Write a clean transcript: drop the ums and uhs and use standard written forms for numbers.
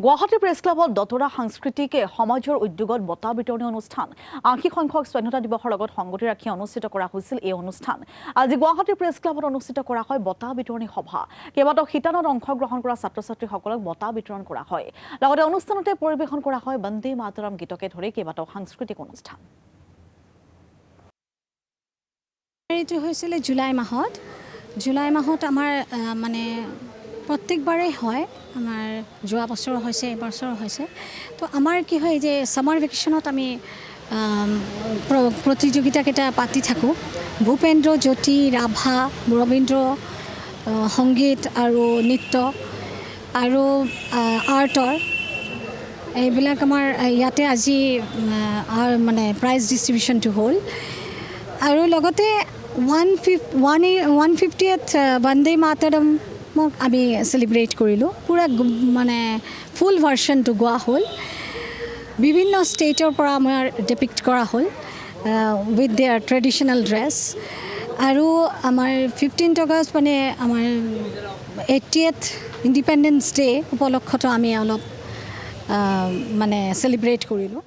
Guwahati press ক্লাবত দতৰা সাংস্কৃতিক সমাজৰ উদ্যোগত বঁটা বিতৰণী অনুষ্ঠান আংশিক সংখ্যক স্বাধীনতা দিৱসৰ লগত সংগতি ৰাখি অনুষ্ঠিত কৰা হৈছিল এই অনুষ্ঠান। আজি গুৱাহাটী প্ৰেছ ক্লাবত অনুষ্ঠিত কৰা হয় বঁটা বিতৰণী সভা। কেইবাটাও শিতানত অংশগ্ৰহণ কৰা ছাত্ৰ-ছাত্ৰীসকলক বঁটা বিতৰণ কৰা হয়। লগতে অনুষ্ঠানতে পৰিৱেশন কৰা হয় বন্দে মাতৰম গীতকে ধৰি কেইবাটাও সাংস্কৃতিক অনুষ্ঠান। এইটো হৈছিল জুলাই মাহত আমাৰ মানে প্ৰত্যেকবাৰেই হয়, আমাৰ যোৱা বছৰ হৈছে, এইবছৰ হৈছে। তো আমাৰ কি হয় যে ছামাৰ ভেকেশ্যনত আমি প্ৰতিযোগিতাকেইটা পাতি থাকোঁ। ভূপেন্দ্ৰ জ্যোতি ৰাভা ৰবীন্দ্ৰ সংগীত আৰু নৃত্য আৰু আৰ্টৰ এইবিলাক আমাৰ ইয়াতে আজি মানে প্ৰাইজ ডিষ্ট্ৰিবিউশ্যনটো হ'ল। আৰু লগতে 150th বন্দে মাতৰমক আমি চেলিব্ৰেট কৰিলোঁ। পূৰা মানে ফুল ভাৰ্চনটো গোৱা হ'ল। বিভিন্ন ষ্টেটৰ পৰা আমাৰ ডিপিক্ট কৰা হ'ল উইথ দেয়াৰ ট্ৰেডিশ্যনেল ড্ৰেছ। আৰু আমাৰ 15th আগষ্ট মানে আমাৰ 80th ইণ্ডিপেণ্ডেন্স ডে উপলক্ষতো আমি অলপ মানে চেলিব্ৰেট কৰিলোঁ।